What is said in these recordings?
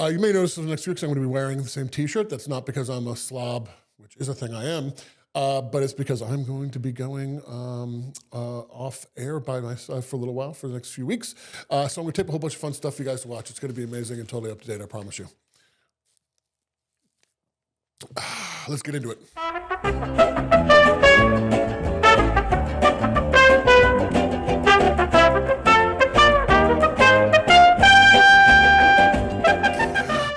You may notice in the next few weeks I'm going to be wearing the same T-shirt. That's not because I'm a slob, which is a thing I am, but it's because I'm going to be going off air by myself for a little while for the next few weeks. So I'm going to tape a whole bunch of fun stuff for you guys to watch. It's going to be amazing and totally up to date, I promise you. Let's get into it.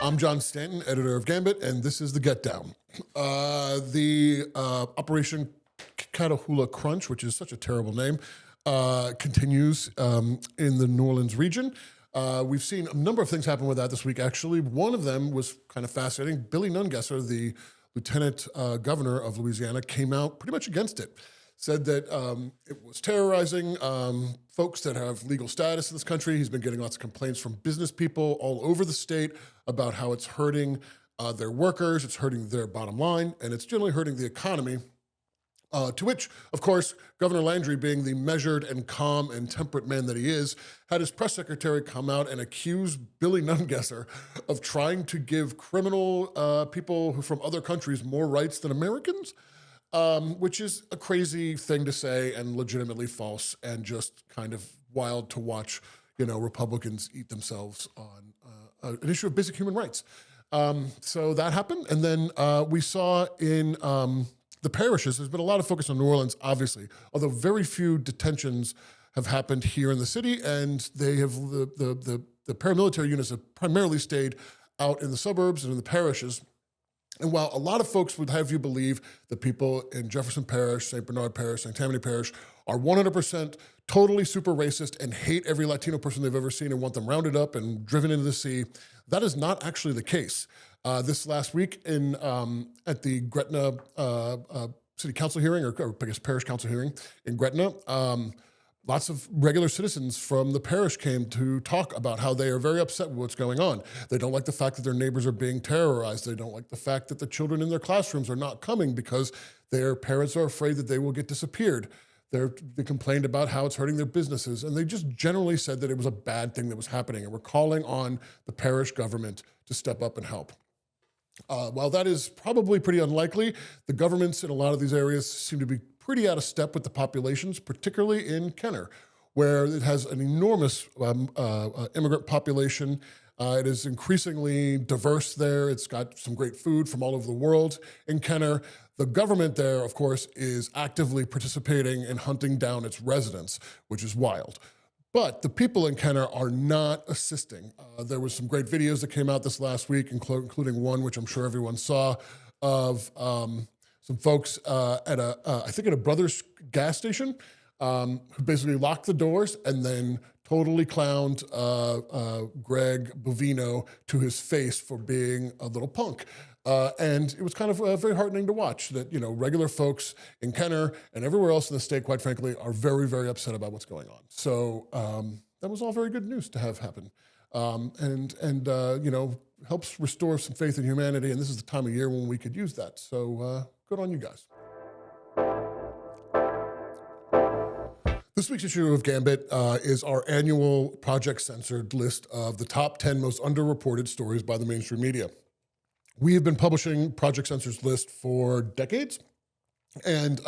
I'm John Stanton, editor of Gambit, and this is the Get Down. The Operation Catahoula Crunch, which is such a terrible name, continues in the New Orleans region. We've seen a number of things happen with that this week, actually. One of them was kind of fascinating. Billy Nungesser, the lieutenant governor of Louisiana, came out pretty much against it. Said that it was terrorizing folks that have legal status in this country. He's been getting lots of complaints from business people all over the state about how it's hurting their workers, it's hurting their bottom line, and it's generally hurting the economy. To which, of course, Governor Landry, being the measured and calm and temperate man that he is, had his press secretary come out and accuse Billy Nungesser of trying to give criminal people who from other countries more rights than Americans. Which is a crazy thing to say and legitimately false and just kind of wild to watch, Republicans eat themselves on an issue of basic human rights. So that happened. And then we saw in the parishes, there's been a lot of focus on New Orleans, obviously, although very few detentions have happened here in the city, and they have the paramilitary units have primarily stayed out in the suburbs and in the parishes. And while a lot of folks would have you believe that people in Jefferson Parish, St. Bernard Parish, St. Tammany Parish are 100% totally super racist and hate every Latino person they've ever seen and want them rounded up and driven into the sea, that is not actually the case. This last week at the Gretna City Council hearing, or I guess Parish Council hearing in Gretna, lots of regular citizens from the parish came to talk about how they are very upset with what's going on. They don't like the fact that their neighbors are being terrorized. They don't like the fact that the children in their classrooms are not coming because their parents are afraid that they will get disappeared. They complained about how it's hurting their businesses, and they just generally said that it was a bad thing that was happening, and we're calling on the parish government to step up and help. While that is probably pretty unlikely, the governments in a lot of these areas seem to be pretty out of step with the populations, particularly in Kenner, where it has an enormous immigrant population. It is increasingly diverse there. It's got some great food from all over the world in Kenner. The government there, of course, is actively participating in hunting down its residents, which is wild. But the people in Kenner are not assisting. There was some great videos that came out this last week, including one which I'm sure everyone saw, of some folks at a Brothers gas station who basically locked the doors and then totally clowned Greg Bovino to his face for being a little punk. And it was kind of very heartening to watch that, regular folks in Kenner and everywhere else in the state, quite frankly, are very, very upset about what's going on. So that was all very good news to have happen. And helps restore some faith in humanity. And this is the time of year when we could use that. So good on you guys. This week's issue of Gambit is our annual Project Censored list of the top 10 most underreported stories by the mainstream media. We have been publishing Project Censored's list for decades, and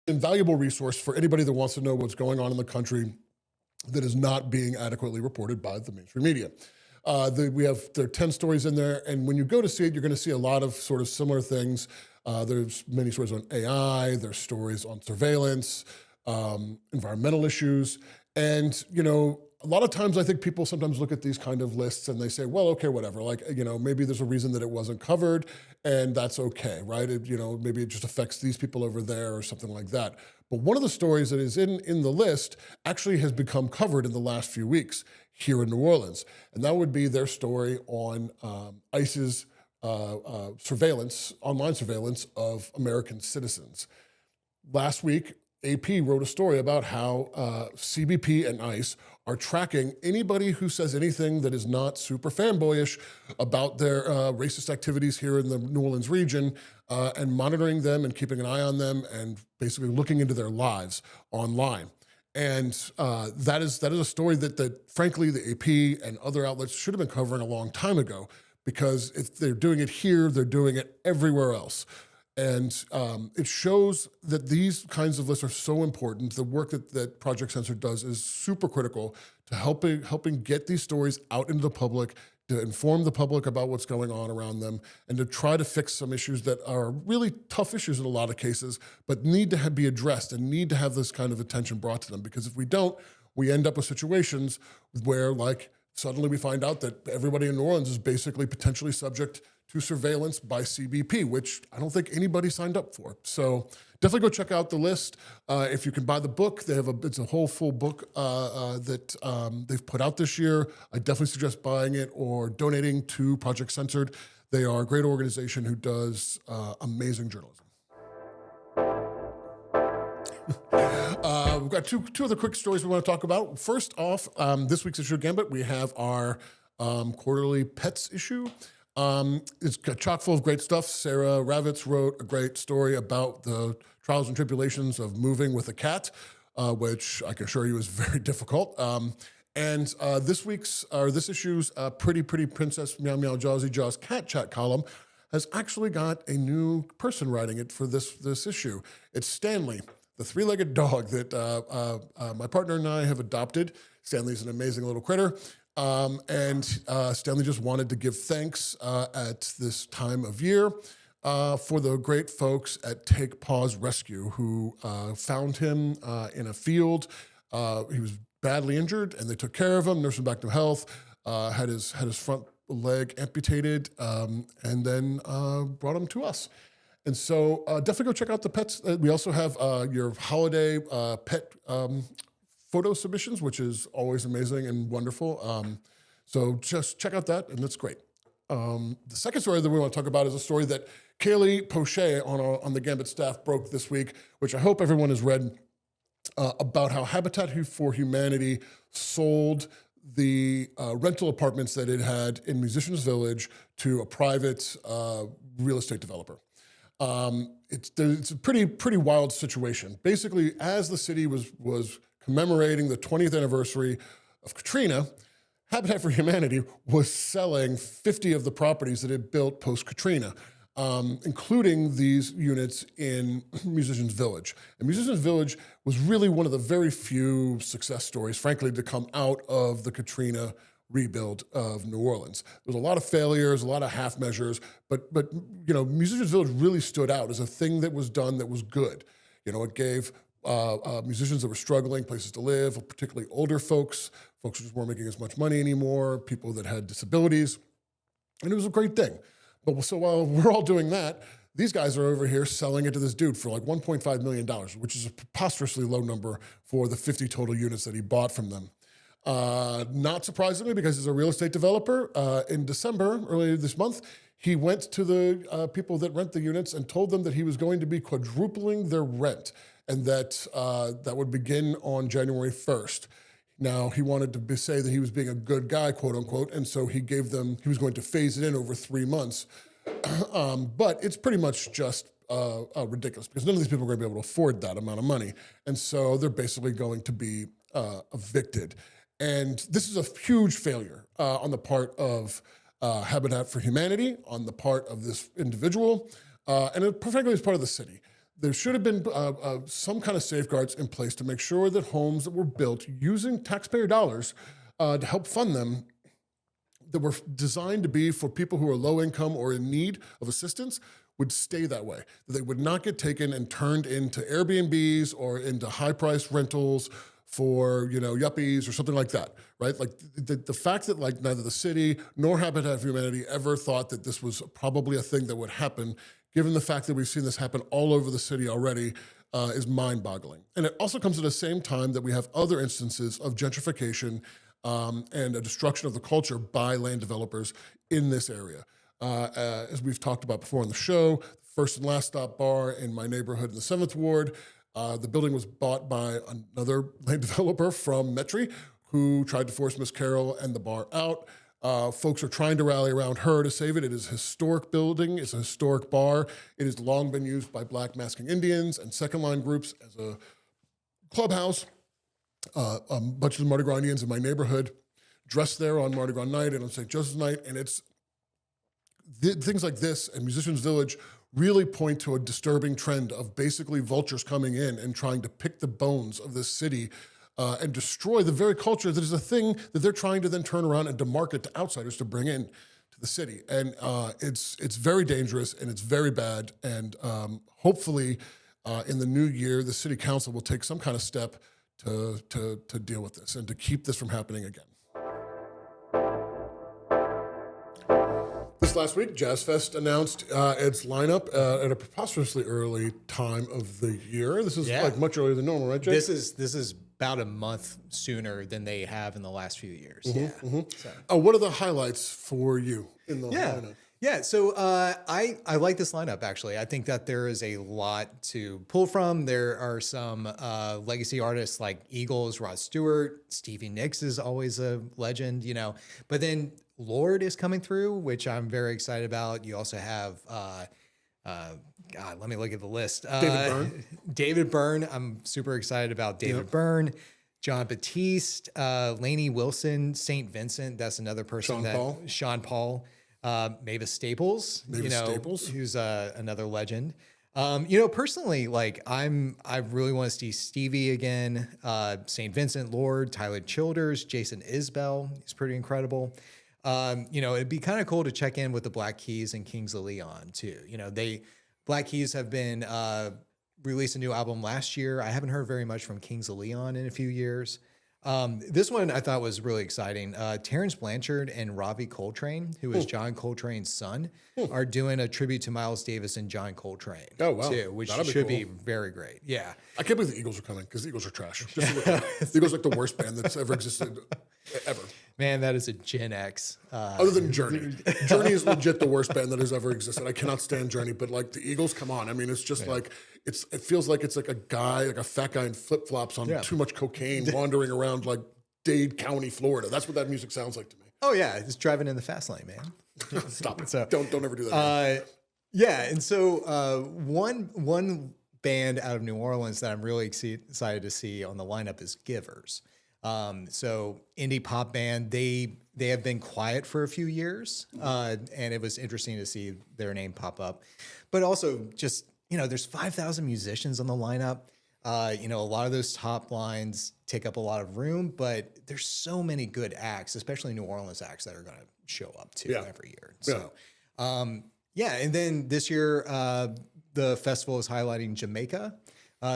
invaluable resource for anybody that wants to know what's going on in the country that is not being adequately reported by the mainstream media. There are 10 stories in there, and when you go to see it, you're going to see a lot of sort of similar things. There's many stories on AI, there's stories on surveillance, environmental issues, and, a lot of times I think people sometimes look at these kind of lists and they say, well, okay, whatever, maybe there's a reason that it wasn't covered, and that's okay, right? Maybe it just affects these people over there or something like that. But one of the stories that is in the list actually has become covered in the last few weeks here in New Orleans, and that would be their story on ICE's surveillance, online surveillance of American citizens. Last week, AP wrote a story about how CBP and ICE are tracking anybody who says anything that is not super fanboyish about their racist activities here in the New Orleans region, and monitoring them and keeping an eye on them and basically looking into their lives online. And that is a story that frankly the AP and other outlets should have been covering a long time ago, because if they're doing it here, they're doing it everywhere else. And it shows that these kinds of lists are so important. The work that Project Censored does is super critical to helping get these stories out into the public, to inform the public about what's going on around them, and to try to fix some issues that are really tough issues in a lot of cases, but need to be addressed and need to have this kind of attention brought to them. Because if we don't, we end up with situations where, like, suddenly we find out that everybody in New Orleans is basically potentially subject to surveillance by CBP, which I don't think anybody signed up for. So definitely go check out the list. If you can buy the book, it's a whole full book that they've put out this year. I definitely suggest buying it or donating to Project Censored. They are a great organization who does amazing journalism. We've got two other quick stories we want to talk about. First off, this week's issue of Gambit, we have our quarterly pets issue. It's chock full of great stuff. Sarah Ravitz wrote a great story about the trials and tribulations of moving with a cat, which I can assure you is very difficult. And this issue's Pretty Princess Meow Meow Jawsy Jaws Cat Chat column has actually got a new person writing it for this issue. It's Stanley, the three-legged dog that my partner and I have adopted. Stanley's an amazing little critter. And Stanley just wanted to give thanks at this time of year for the great folks at Take Paws Rescue who found him in a field. He was badly injured, and they took care of him, nursed him back to health, had his front leg amputated, and then brought him to us. And so definitely go check out the pets. We also have your holiday pet photo submissions, which is always amazing and wonderful. So just check out that, and that's great. The second story that we want to talk about is a story that Kaylee Poche on the Gambit staff broke this week, which I hope everyone has read, about how Habitat for Humanity sold the rental apartments that it had in Musicians Village to a private real estate developer. It's a pretty wild situation. Basically, as the city was commemorating the 20th anniversary of Katrina, Habitat for Humanity was selling 50 of the properties that it built post-Katrina, including these units in Musicians Village. And Musicians Village was really one of the very few success stories, frankly, to come out of the Katrina rebuild of New Orleans. There was a lot of failures, a lot of half measures, but Musicians Village really stood out as a thing that was done that was good. It gave musicians that were struggling places to live, particularly older folks who just weren't making as much money anymore, people that had disabilities, and it was a great thing. But so while we're all doing that, these guys are over here selling it to this dude for like $1.5 million, which is a preposterously low number for the 50 total units that he bought from them. Not surprisingly, because he's a real estate developer, in December, earlier this month, he went to the people that rent the units and told them that he was going to be quadrupling their rent, and that that would begin on January 1st. Now, he wanted to say that he was being a good guy, quote unquote, and so he was going to phase it in over 3 months. But it's pretty much just ridiculous, because none of these people are going to be able to afford that amount of money. And so they're basically going to be evicted. And this is a huge failure on the part of Habitat for Humanity, on the part of this individual, and frankly, as part of the city. There should have been some kind of safeguards in place to make sure that homes that were built using taxpayer dollars to help fund them, that were designed to be for people who are low income or in need of assistance, would stay that way. That they would not get taken and turned into Airbnbs or into high-priced rentals for yuppies or something like that, right? Like the fact that like neither the city nor Habitat for Humanity ever thought that this was probably a thing that would happen, given the fact that we've seen this happen all over the city already, is mind-boggling. And it also comes at the same time that we have other instances of gentrification and a destruction of the culture by land developers in this area. As we've talked about before on the show, First and Last Stop Bar in my neighborhood in the 7th Ward, the building was bought by another land developer from Metri who tried to force Miss Carroll and the bar out. Folks are trying to rally around her to save it. It is a historic building. It's a historic bar. It has long been used by Black masking Indians and second line groups as a clubhouse. A bunch of the Mardi Gras Indians in my neighborhood dressed there on Mardi Gras night and on St. Joseph's night, and it's things like this and Musicians Village really point to a disturbing trend of basically vultures coming in and trying to pick the bones of this city and destroy the very culture that is a thing that they're trying to then turn around and to market to outsiders to bring in to the city. And it's very dangerous and it's very bad. And hopefully in the new year, the city council will take some kind of step to deal with this and to keep this from happening again. This last week, Jazz Fest announced its lineup at a preposterously early time of the year. This is like much earlier than normal, right, Jake? This is about a month sooner than they have in the last few years. So. What are the highlights for you in the lineup? Yeah, so I like this lineup, actually. I think that there is a lot to pull from. There are some legacy artists like Eagles, Rod Stewart, Stevie Nicks is always a legend, you know. But then Lorde is coming through, which I'm very excited about. You also have, let me look at the list. David Byrne. David Byrne. I'm super excited about David Byrne. John Batiste, Lainey Wilson, St. Vincent. That's another person. Sean Paul. Mavis Staples, who's another legend. Personally, like I really want to see Stevie again. St. Vincent, Lorde, Tyler Childers, Jason Isbell. He's pretty incredible. It'd be kind of cool to check in with the Black Keys and Kings of Leon too. Black Keys have been released a new album last year. I haven't heard very much from Kings of Leon in a few years. This one I thought was really exciting. Terrence Blanchard and Ravi Coltrane, who is John Coltrane's son, are doing a tribute to Miles Davis and John Coltrane. Oh, wow. Too, which should be very great. Yeah. I can't believe the Eagles are coming because the Eagles are trash. The Eagles are like the worst band that's ever existed, ever. Man, that is a Gen X. Other than Journey. Journey is legit the worst band that has ever existed. I cannot stand Journey, but like the Eagles, come on. I mean, it's just like, it feels like it's like a guy, like a fat guy in flip-flops on too much cocaine wandering around like Dade County, Florida. That's what that music sounds like to me. Oh yeah, it's driving in the fast lane, man. Stop it. So, don't ever do that. And so one band out of New Orleans that I'm really excited to see on the lineup is Givers. So indie pop band, they have been quiet for a few years, and it was interesting to see their name pop up. But also just, there's 5,000 musicians on the lineup. A lot of those top lines take up a lot of room, but there's so many good acts, especially New Orleans acts that are going to show up too every year. So, and then this year, the festival is highlighting Jamaica.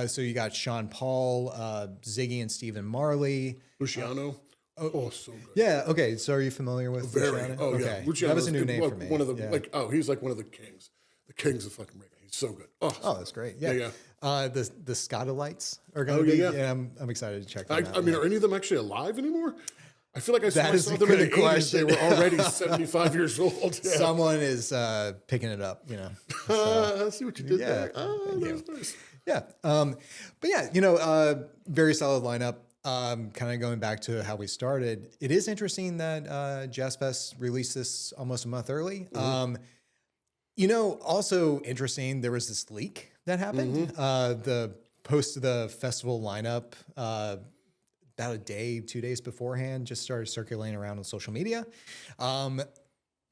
So you got Sean Paul, Ziggy and Stephen Marley. Luciano. Oh, so good. Yeah. Okay. So are you familiar with Luciano? Oh, okay. yeah. Luciano that was a new name for me. One of the he's like one of the kings. The kings of fucking reggae. He's so good. Oh, that's great. Yeah. The Scotalites are going to be. Yeah. I'm excited to check them out. I mean, are any of them actually alive anymore? I feel like I saw them in the 80s. They were already 75 years old. Yeah. Someone is picking it up. I see what you did there. That's nice. Yeah. Very solid lineup. Kind of going back to how we started, it is interesting that Jazz Fest released this almost a month early. Also interesting, there was this leak that happened. The post of the festival lineup about 2 days beforehand just started circulating around on social media.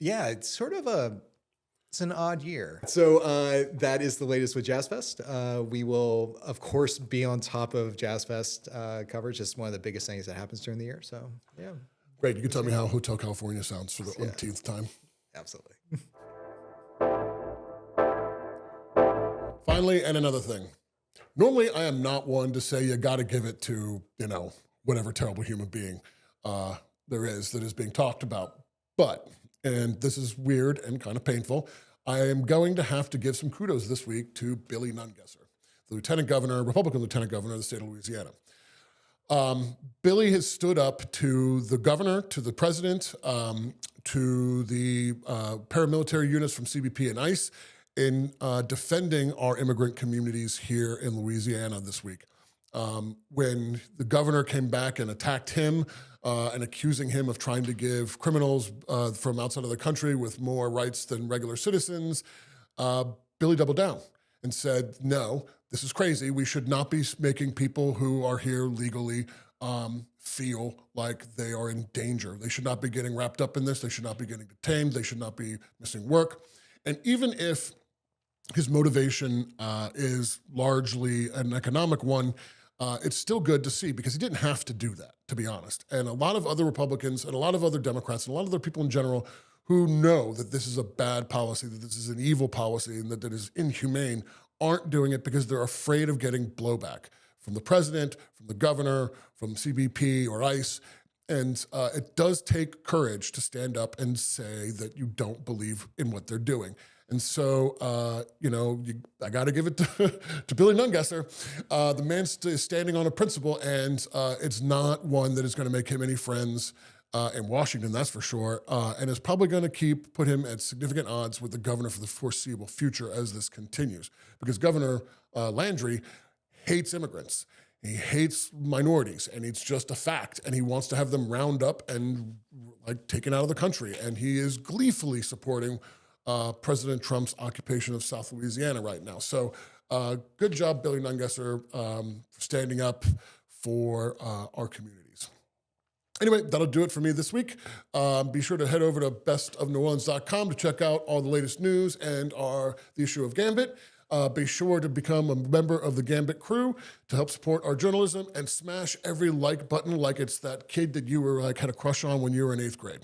It's sort of it's an odd year. So that is the latest with Jazz Fest. We will, of course, be on top of Jazz Fest coverage. It's one of the biggest things that happens during the year. So, yeah. Great. You can tell me how Hotel California sounds for the umpteenth time. Absolutely. Finally, and another thing. Normally, I am not one to say you got to give it to, whatever terrible human being there is that is being talked about. But, and this is weird and kind of painful, I am going to have to give some kudos this week to Billy Nungesser, the Republican lieutenant governor of the state of Louisiana. Billy has stood up to the governor, to the president, to the paramilitary units from CBP and ICE in defending our immigrant communities here in Louisiana this week. When the governor came back and attacked him and accusing him of trying to give criminals from outside of the country with more rights than regular citizens, Billy doubled down and said, no, this is crazy. We should not be making people who are here legally feel like they are in danger. They should not be getting wrapped up in this. They should not be getting detained. They should not be missing work. And even if his motivation is largely an economic one, it's still good to see because he didn't have to do that, to be honest. And a lot of other Republicans and a lot of other Democrats and a lot of other people in general who know that this is a bad policy, that this is an evil policy, and that it is inhumane, aren't doing it because they're afraid of getting blowback from the president, from the governor, from CBP or ICE. And it does take courage to stand up and say that you don't believe in what they're doing. And so, I got to give it to Billy Nungesser. The man's standing on a principle, and it's not one that is going to make him any friends in Washington, that's for sure, and is probably going to put him at significant odds with the governor for the foreseeable future as this continues. Because Governor Landry hates immigrants. He hates minorities, and it's just a fact. And he wants to have them round up and taken out of the country. And he is gleefully supporting President Trump's occupation of South Louisiana right now. So good job, Billy Nungesser, for standing up for our communities. Anyway, that'll do it for me this week. Be sure to head over to bestofneworleans.com to check out all the latest news and the issue of Gambit. Be sure to become a member of the Gambit crew to help support our journalism and smash every like button like it's that kid that you had a crush on when you were in 8th grade.